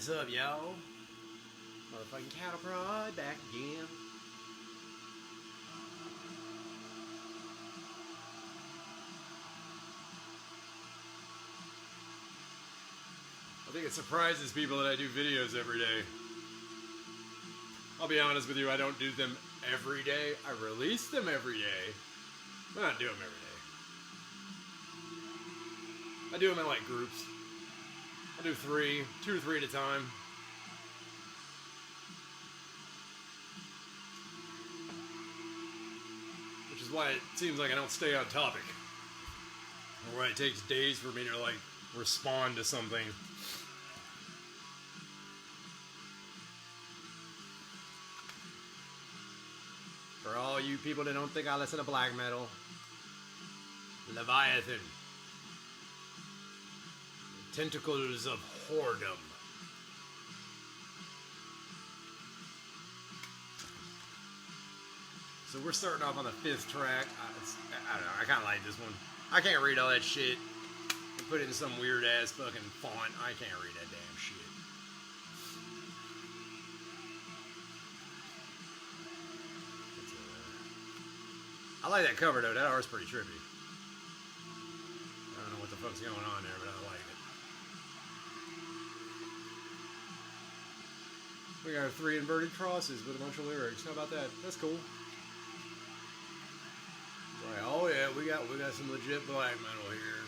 What's up, y'all? Motherfucking cattle prod back again. I think it surprises people that I do videos every day. I'll be honest with you, I don't do them every day. I release them every day, but I don't do them every day. I do them in like groups. I do 2 or 3 at a time. Which is why it seems like I don't stay on topic. Or why it takes days for me to like respond to something. For all you people that don't think I listen to black metal, Leviathan. Tentacles of Whoredom. So we're starting off on the 5th track. I don't know, I kind of like this one. I can't read all that shit. They put it in some weird ass fucking font. I can't read that damn shit. I like that cover though. That art's pretty trippy. I don't know what the fuck's going on there, but I like it. We got 3 inverted crosses with a bunch of lyrics. How about that? That's cool. Right. Oh yeah, we got some legit black metal here.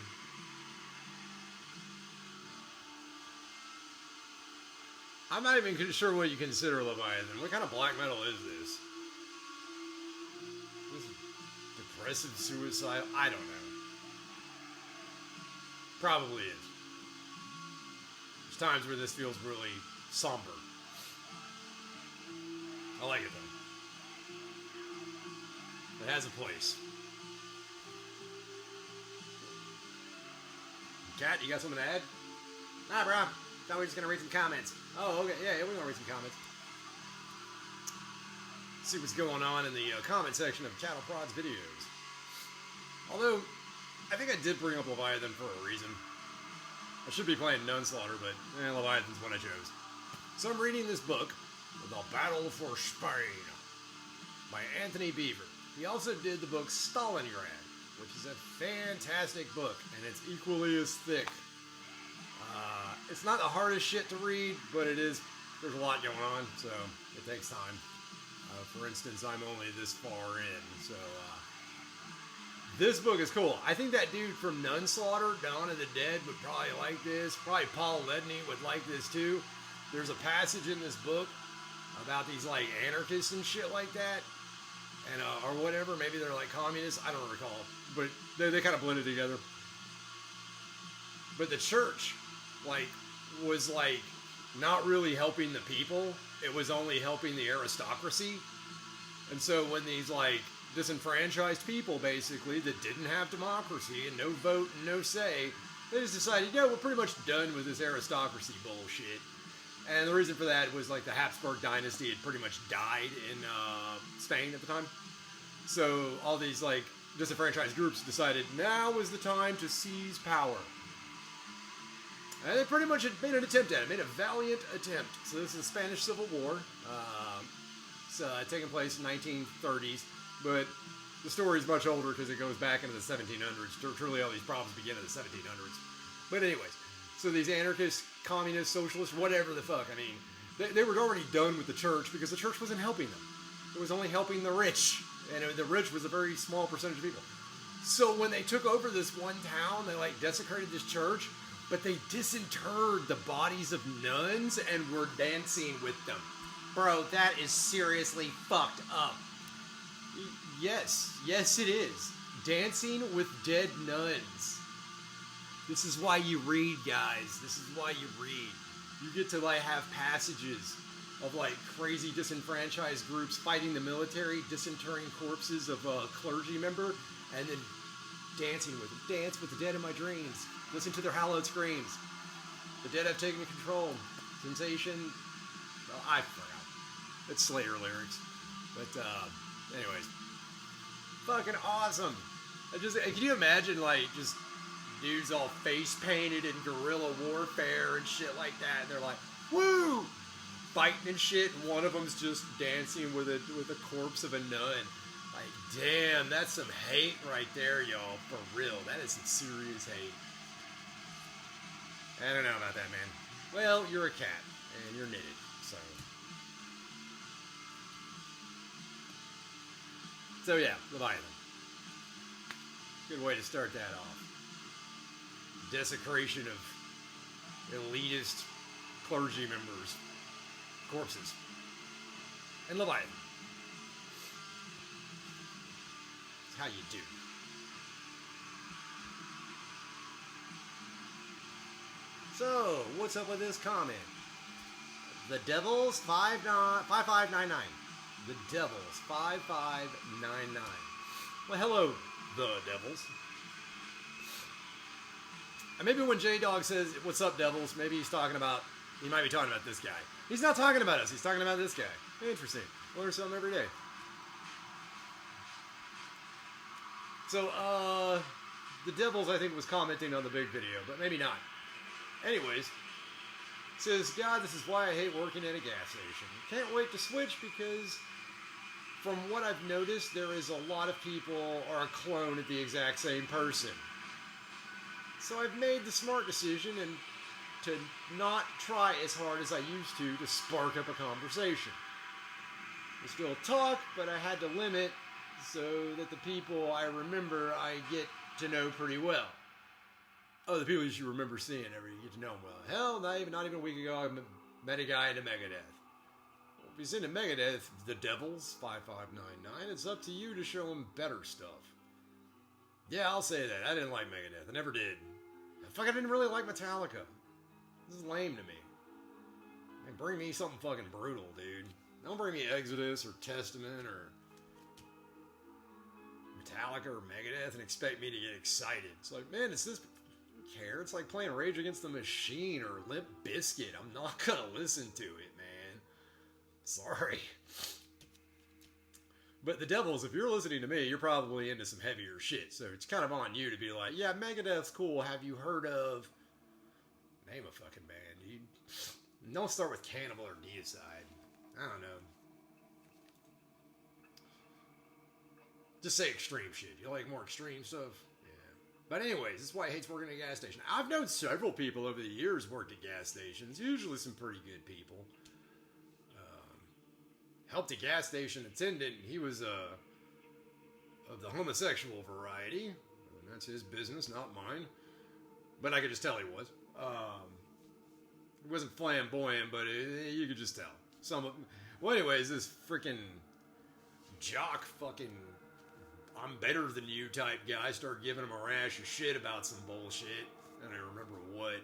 I'm not even sure what you consider Leviathan. What kind of black metal is this? This is depressive suicide? I don't know. Probably is. There's times where this feels really somber. I like it though. It has a place. Kat, you got something to add? Nah, bro. Thought we were just gonna read some comments. Oh, okay. Yeah, we're gonna read some comments. See what's going on in the comment section of Cattle Prod's videos. Although, I think I did bring up Leviathan for a reason. I should be playing Nunslaughter, but Leviathan's what I chose. So I'm reading this book, The Battle for Spain, by Anthony Beaver. He also did the book Stalingrad, which is a fantastic book, and it's equally as thick. It's not the hardest shit to read, but there's a lot going on, so it takes time. For instance, I'm only this far in, so this book is cool. I think that dude from Nunslaughter, Dawn of the Dead, would probably like this. Probably Paul Ledney would like this too. There's a passage in this book about these like anarchists and shit like that, and or whatever. Maybe they're like communists. I don't recall, but they kind of blended together. But the church, was not really helping the people. It was only helping the aristocracy. And so when these disenfranchised people basically that didn't have democracy and no vote and no say, they just decided, we're pretty much done with this aristocracy bullshit. And the reason for that was the Habsburg dynasty had pretty much died in Spain at the time. So all these disenfranchised groups decided now was the time to seize power. And they pretty much had made an attempt at it, made a valiant attempt. So this is the Spanish Civil War. It's taking place in 1930s, but the story is much older because it goes back into the 1700s. Truly all these problems begin in the 1700s. But anyways, so these anarchists, communists, socialists, whatever the fuck, they were already done with the church because the church wasn't helping them. It was only helping the rich, and the rich was a very small percentage of people. So when they took over this one town, they desecrated this church, but they disinterred the bodies of nuns and were dancing with them. Bro, that is seriously fucked up. Yes it is. Dancing with dead nuns. This is why you read, guys. This is why you read. You get to have passages of crazy disenfranchised groups fighting the military, disinterring corpses of a clergy member, and then dancing with them. Dance with the dead in my dreams. Listen to their hallowed screams. The dead have taken control. Sensation. Oh, I forgot. It's Slayer lyrics. But, anyways. Fucking awesome. Can you imagine, just dudes all face painted in guerrilla warfare and shit like that? And they're like, woo, fighting and shit, and one of them's just dancing with a corpse of a nun. Like, damn, that's some hate right there, y'all. For real, that is some serious hate. I don't know about that, man. Well, you're a cat, and you're knitted, so. So yeah, Leviathan. Good way to start that off. Desecration of elitist clergy members' corpses. And Leviathan. That's how you do. So, what's up with this comment? The Devils 5599. The Devils 5599. Well, hello, the Devils. And maybe when J-Dog says, "What's up, Devils?" maybe he might be talking about this guy. He's not talking about us. He's talking about this guy. Interesting. Learn something every day. So, the Devils, I think, was commenting on the big video, but maybe not. Anyways, says, "God, this is why I hate working at a gas station. Can't wait to switch because from what I've noticed, there is a lot of people are a clone of the exact same person. So I've made the smart decision and to not try as hard as I used to spark up a conversation. We still talk, but I had to limit so that the people I remember I get to know pretty well. Oh, the people you remember seeing you get to know them well. Hell, not even a week ago, I met a guy into Megadeth. Well, if he's into Megadeth, the Devils, 5599, it's up to you to show him better stuff. Yeah, I'll say that. I didn't like Megadeth. I never did. I didn't really like Metallica. This is lame to me. Man, bring me something fucking brutal, dude. Don't bring me Exodus or Testament or Metallica or Megadeth and expect me to get excited. It's like, man, it's this... care. It's like playing Rage Against the Machine or Limp Bizkit. I'm not gonna listen to it, man. Sorry. But the Devils, if you're listening to me, you're probably into some heavier shit. So it's kind of on you to be like, yeah, Megadeth's cool. Have you heard of... Name a fucking band, dude. Don't start with Cannibal or Deicide. I don't know. Just say extreme shit. You like more extreme stuff? But anyways, this is why he hates working at a gas station. I've known several people over the years worked at gas stations. Usually some pretty good people. Helped a gas station attendant. He was of the homosexual variety. And that's his business, not mine. But I could just tell he was. He wasn't flamboyant, but you could just tell. Well, anyways, this freaking jock fucking... I'm better than you type guy started giving him a rash of shit about some bullshit. I don't remember what.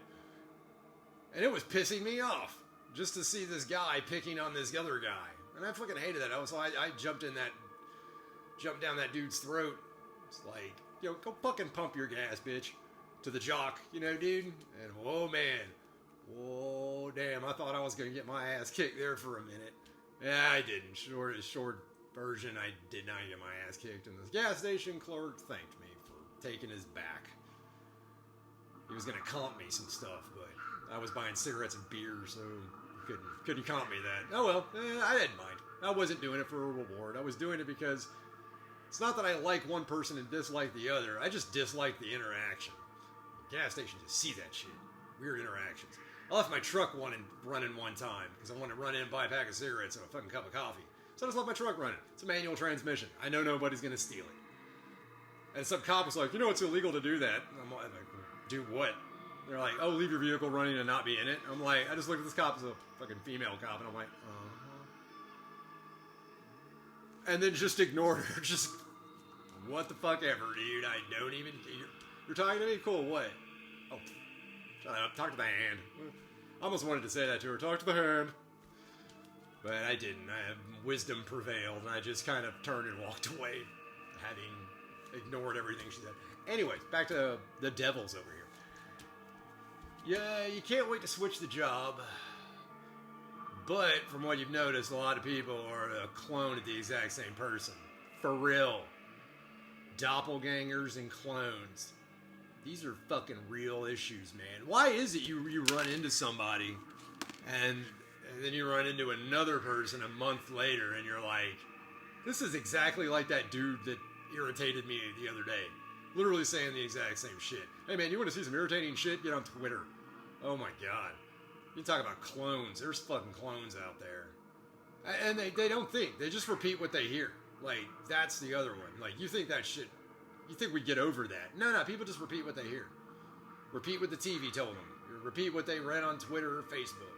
And it was pissing me off just to see this guy picking on this other guy. And I fucking hated that. I jumped down that dude's throat. It's like, yo, go fucking pump your gas, bitch. To the jock, dude. And whoa, man. Whoa, damn. I thought I was going to get my ass kicked there for a minute. Yeah, I didn't. Short version, I did not get my ass kicked, and this gas station clerk thanked me for taking his back. He was gonna comp me some stuff, but I was buying cigarettes and beer, so couldn't comp me that. Oh well, I didn't mind. I wasn't doing it for a reward. I was doing it because it's not that I like one person and dislike the other. I just dislike the interaction. The gas station just see that shit. Weird interactions. I left my truck running one time because I wanted to run in and buy a pack of cigarettes and a fucking cup of coffee. So I just left my truck running. It's a manual transmission. I know nobody's going to steal it. And some cop was like, it's illegal to do that. And I'm like, do what? They're like, oh, leave your vehicle running and not be in it. I'm like, I just looked at this cop as a fucking female cop, and I'm like, And then just ignored her. Just, what the fuck ever, dude. I don't even... You're talking to me? Cool, what? Oh, shut up. Talk to the hand. I almost wanted to say that to her. Talk to the hand. But I didn't. Wisdom prevailed, and I just kind of turned and walked away, having ignored everything she said. Anyways, back to the Devils over here. Yeah, you can't wait to switch the job. But, from what you've noticed, a lot of people are a clone of the exact same person. For real. Doppelgangers and clones. These are fucking real issues, man. Why is it you run into somebody And then you run into another person a month later, and you're like, this is exactly like that dude that irritated me the other day. Literally saying the exact same shit. Hey man, you want to see some irritating shit? Get on Twitter. Oh my god. You talk about clones. There's fucking clones out there. And they don't think. They just repeat what they hear. Like, that's the other one. Like, you think that shit... You think we'd get over that. No, people just repeat what they hear. Repeat what the TV told them. Repeat what they read on Twitter or Facebook.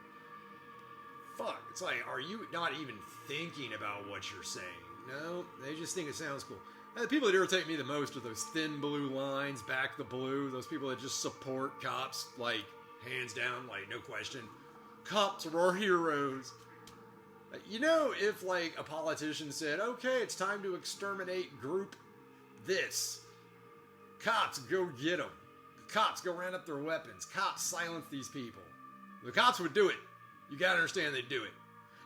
Fuck. It's like, are you not even thinking about what you're saying? No, they just think it sounds cool. And the people that irritate me the most are those thin blue lines, back the blue, those people that just support cops, like, hands down, like, no question. Cops are our heroes. You know, if, like, a politician said, okay, it's time to exterminate group this. Cops, go get them. Cops, go round up their weapons. Cops, silence these people. The cops would do it. You gotta understand they'd do it.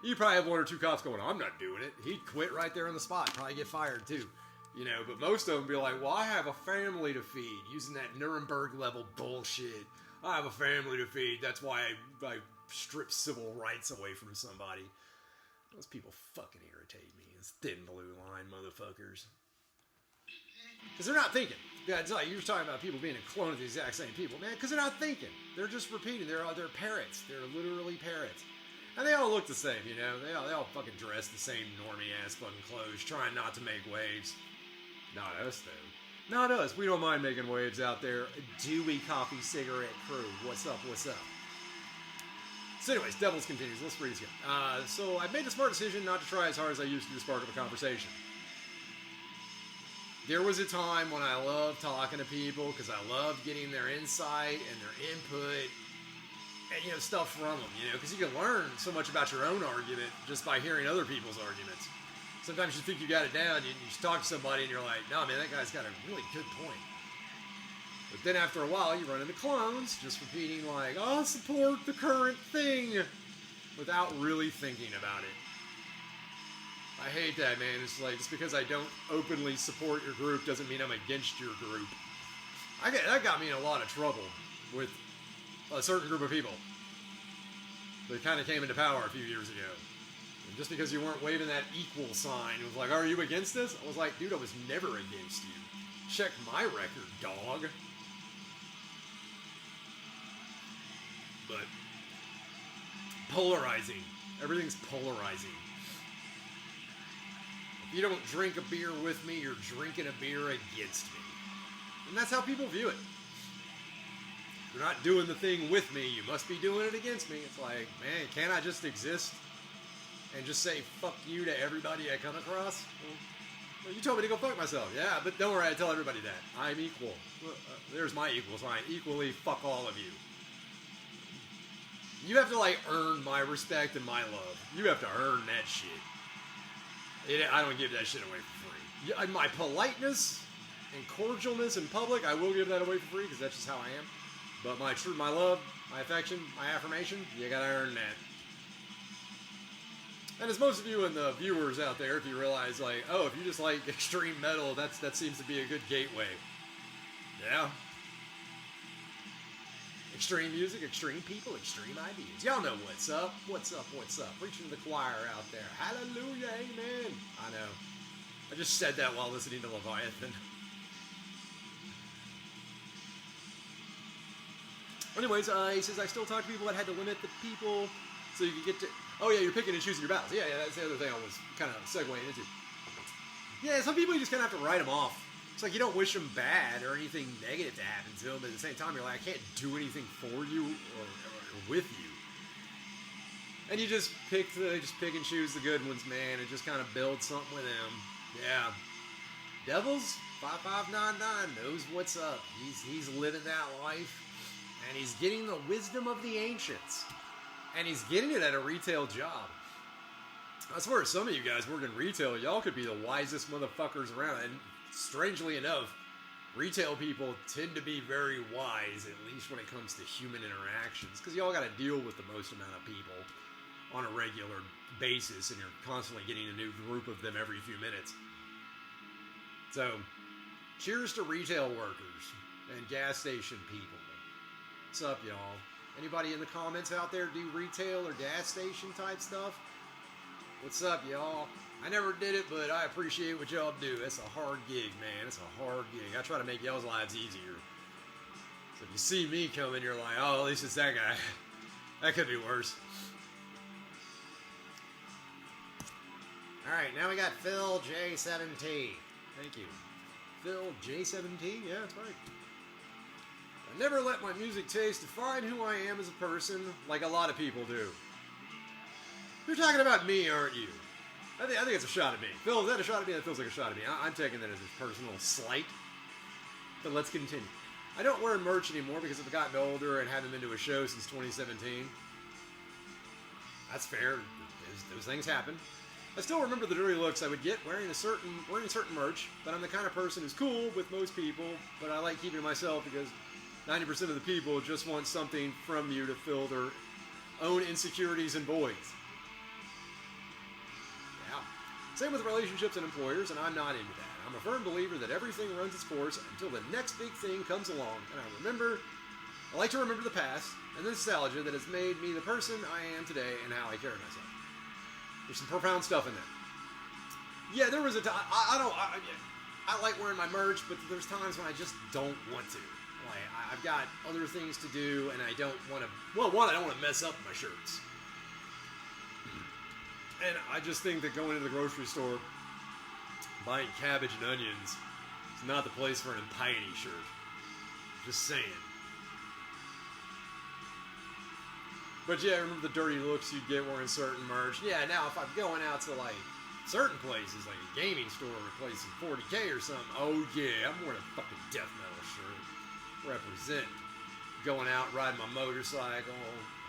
You probably have one or two cops going, I'm not doing it. He'd quit right there on the spot. Probably get fired, too. You know, but most of them be like, well, I have a family to feed. Using that Nuremberg level bullshit. I have a family to feed. That's why I strip civil rights away from somebody. Those people fucking irritate me. Those thin blue line motherfuckers. Because they're not thinking. Yeah, it's like you were talking about people being a clone of the exact same people, man. Because they're not thinking. They're just repeating. They're parrots. They're literally parrots. And they all look the same, you know. They all fucking dress the same normie-ass fucking clothes, trying not to make waves. Not us, though. Not us. We don't mind making waves out there. Dewey Coffee Cigarette Crew. What's up? What's up? So anyways, Devils continues. Let's read this again. So I made the smart decision not to try as hard as I used to spark up a conversation. There was a time when I loved talking to people because I loved getting their insight and their input and, you know, stuff from them, you know, because you can learn so much about your own argument just by hearing other people's arguments. Sometimes you think you got it down, you just talk to somebody and you're like, no, man, that guy's got a really good point. But then after a while, you run into clones just repeating like, I'll support the current thing without really thinking about it. I hate that, man. It's like, just because I don't openly support your group doesn't mean I'm against your group. That got me in a lot of trouble with a certain group of people that kind of came into power a few years ago. And just because you weren't waving that equal sign, it was like, are you against this? I was like, dude, I was never against you. Check my record, dog. But polarizing. Everything's polarizing. If you don't drink a beer with me, you're drinking a beer against me. And that's how people view it. If you're not doing the thing with me, you must be doing it against me. It's like, man, can't I just exist and just say fuck you to everybody I come across? Well, you told me to go fuck myself. Yeah, but don't worry, I tell everybody that. I'm equal. There's my equal sign. Equally fuck all of you. You have to, like, earn my respect and my love. You have to earn that shit. I don't give that shit away for free. Yeah, my politeness and cordialness in public, I will give that away for free because that's just how I am. But my love, my affection, my affirmation, you gotta earn that. And as most of you and the viewers out there, if you realize, like, oh, if you just like extreme metal, that seems to be a good gateway. Yeah. Extreme music, extreme people, extreme ideas. Y'all know what's up. What's up, what's up? Preaching to the choir out there. Hallelujah, amen. I know. I just said that while listening to Leviathan. Anyways, he says, I still talk to people that had to limit the people so you could get to... Oh, yeah, you're picking and choosing your battles. Yeah, that's the other thing I was kind of segueing into. Yeah, some people you just kind of have to write them off. It's like you don't wish them bad or anything negative to happen to them, but at the same time, you're like, I can't do anything for you or with you. And you just pick and choose the good ones, man, and just kind of build something with them. Yeah. Devils, 5599 knows what's up. He's living that life. And he's getting the wisdom of the ancients. And he's getting it at a retail job. I swear, some of you guys work in retail, y'all could be the wisest motherfuckers around. And strangely enough, retail people tend to be very wise, at least when it comes to human interactions. Because y'all got to deal with the most amount of people on a regular basis. And you're constantly getting a new group of them every few minutes. So, cheers to retail workers and gas station people. What's up, y'all? Anybody in the comments out there do retail or gas station type stuff? What's up, y'all? I never did it, but I appreciate what y'all do. It's a hard gig, man. It's a hard gig. I try to make y'all's lives easier. So if you see me coming, you're like, oh, at least it's that guy. That could be worse. Alright, now we got Phil J7T. Thank you. Phil J7T? Yeah, that's right. I never let my music taste define who I am as a person like a lot of people do. You're talking about me, aren't you? I think it's a shot at me. Phil, is that a shot at me? That feels like a shot at me. I'm taking that as a personal slight. But let's continue. I don't wear merch anymore because I've gotten older and haven't been to a show since 2017. That's fair. Those things happen. I still remember the dirty looks I would get wearing certain merch, but I'm the kind of person who's cool with most people, but I like keeping to myself because 90% of the people just want something from you to fill their own insecurities and voids. Yeah. Same with relationships and employers, and I'm not into that. I'm a firm believer that everything runs its course until the next big thing comes along, and I like to remember the past and the nostalgia that has made me the person I am today and how I carry myself. There's some profound stuff in there. Yeah, there was a time, I like wearing my merch, but there's times when I just don't want to. Like, I've got other things to do, and I don't want to, well, one, I don't want to mess up my shirts. And I just think that going into the grocery store, buying cabbage and onions, is not the place for an impiety shirt. Just saying. But yeah, I remember the dirty looks you'd get wearing certain merch. Yeah, now if I'm going out to like certain places, like a gaming store replacing 40K or something, oh yeah, I'm wearing a fucking death metal shirt. Represent. Going out, riding my motorcycle,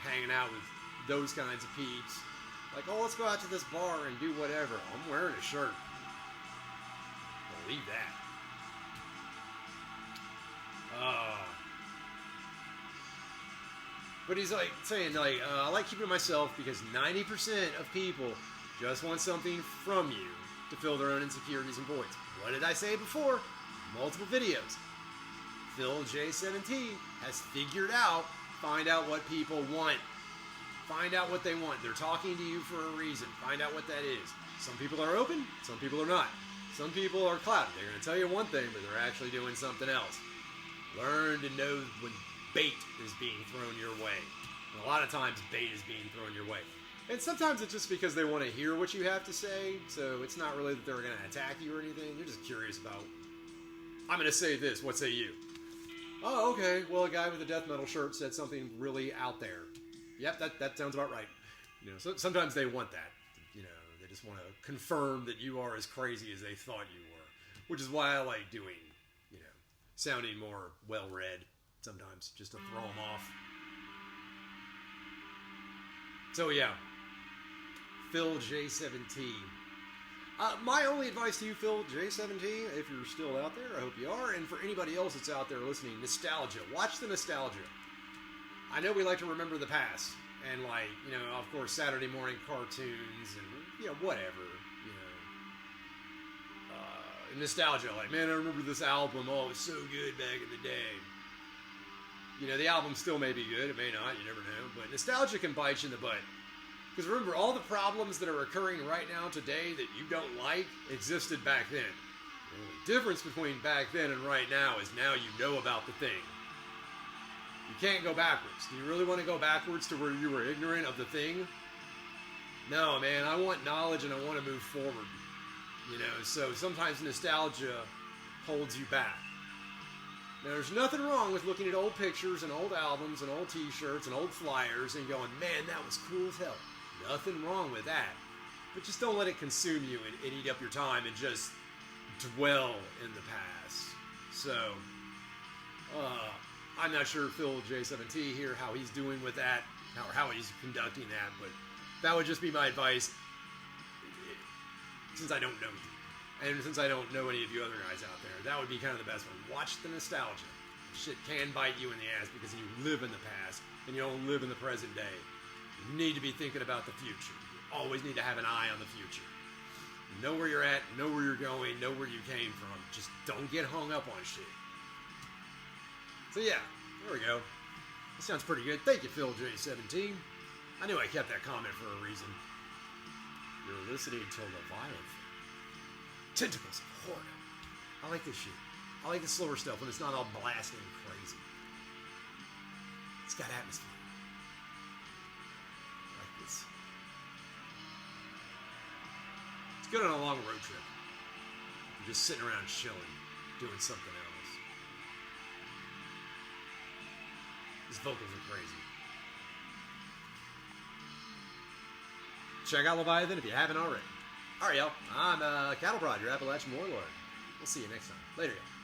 hanging out with those kinds of peeps. Like, oh, let's go out to this bar and do whatever. I'm wearing a shirt. Believe that. But he's like saying, like, I like keeping myself because 90% of people just want something from you to fill their own insecurities and voids. What did I say before? Multiple videos. Phil J7T has figured out, find out what people want. Find out what they want. They're talking to you for a reason. Find out what that is. Some people are open, some people are not. Some people are clouded. They're going to tell you one thing, but they're actually doing something else. Learn to know when bait is being thrown your way. And a lot of times bait is being thrown your way. And sometimes it's just because they want to hear what you have to say, so it's not really that they're going to attack you or anything. They're just curious about, I'm going to say this, what say you? Oh, okay, well, a guy with a death metal shirt said something really out there. Yep, that sounds about right. You know, so sometimes they want that. You know, they just want to confirm that you are as crazy as they thought you were. Which is why I like doing, you know, sounding more well-read sometimes, just to throw them off. So yeah, Phil J7T. My only advice to you, Phil J7T, if you're still out there, I hope you are, and for anybody else that's out there listening, nostalgia. Watch the nostalgia. I know we like to remember the past, and like, you know, of course, Saturday morning cartoons, and, you know, whatever, you know. Nostalgia, like, man, I remember this album, oh, it was so good back in the day. You know, the album still may be good, it may not, you never know, but nostalgia can bite you in the butt. Because remember, all the problems that are occurring right now today that you don't like existed back then. The only difference between back then and right now is now you know about the thing. You can't go backwards. Do you really want to go backwards to where you were ignorant of the thing? No, man, I want knowledge and I want to move forward. You know, so sometimes nostalgia holds you back. Now, there's nothing wrong with looking at old pictures and old albums and old t-shirts and old flyers and going, man, that was cool as hell. Nothing wrong with that. But just don't let it consume you and eat up your time and just dwell in the past. So, I'm not sure Phil J7T here, how he's doing with that, or how he's conducting that, but that would just be my advice, since I don't know you. And since I don't know any of you other guys out there, that would be kind of the best one. Watch the nostalgia. Shit can bite you in the ass because you live in the past, and you don't live in the present day. You need to be thinking about the future. You always need to have an eye on the future. Know where you're at, know where you're going, know where you came from. Just don't get hung up on shit. So yeah, there we go. That sounds pretty good. Thank you, Phil J17. I knew I kept that comment for a reason. You're listening to Leviathan. Tentacles of Horror. I like this shit. I like the slower stuff when it's not all blasting and crazy. It's got atmosphere. I like this. It's good on a long road trip. You're just sitting around chilling, doing something else. His vocals are crazy. Check out Leviathan if you haven't already. Alright, y'all. I'm Cattle Prod, your Appalachian Warlord. We'll see you next time. Later, y'all.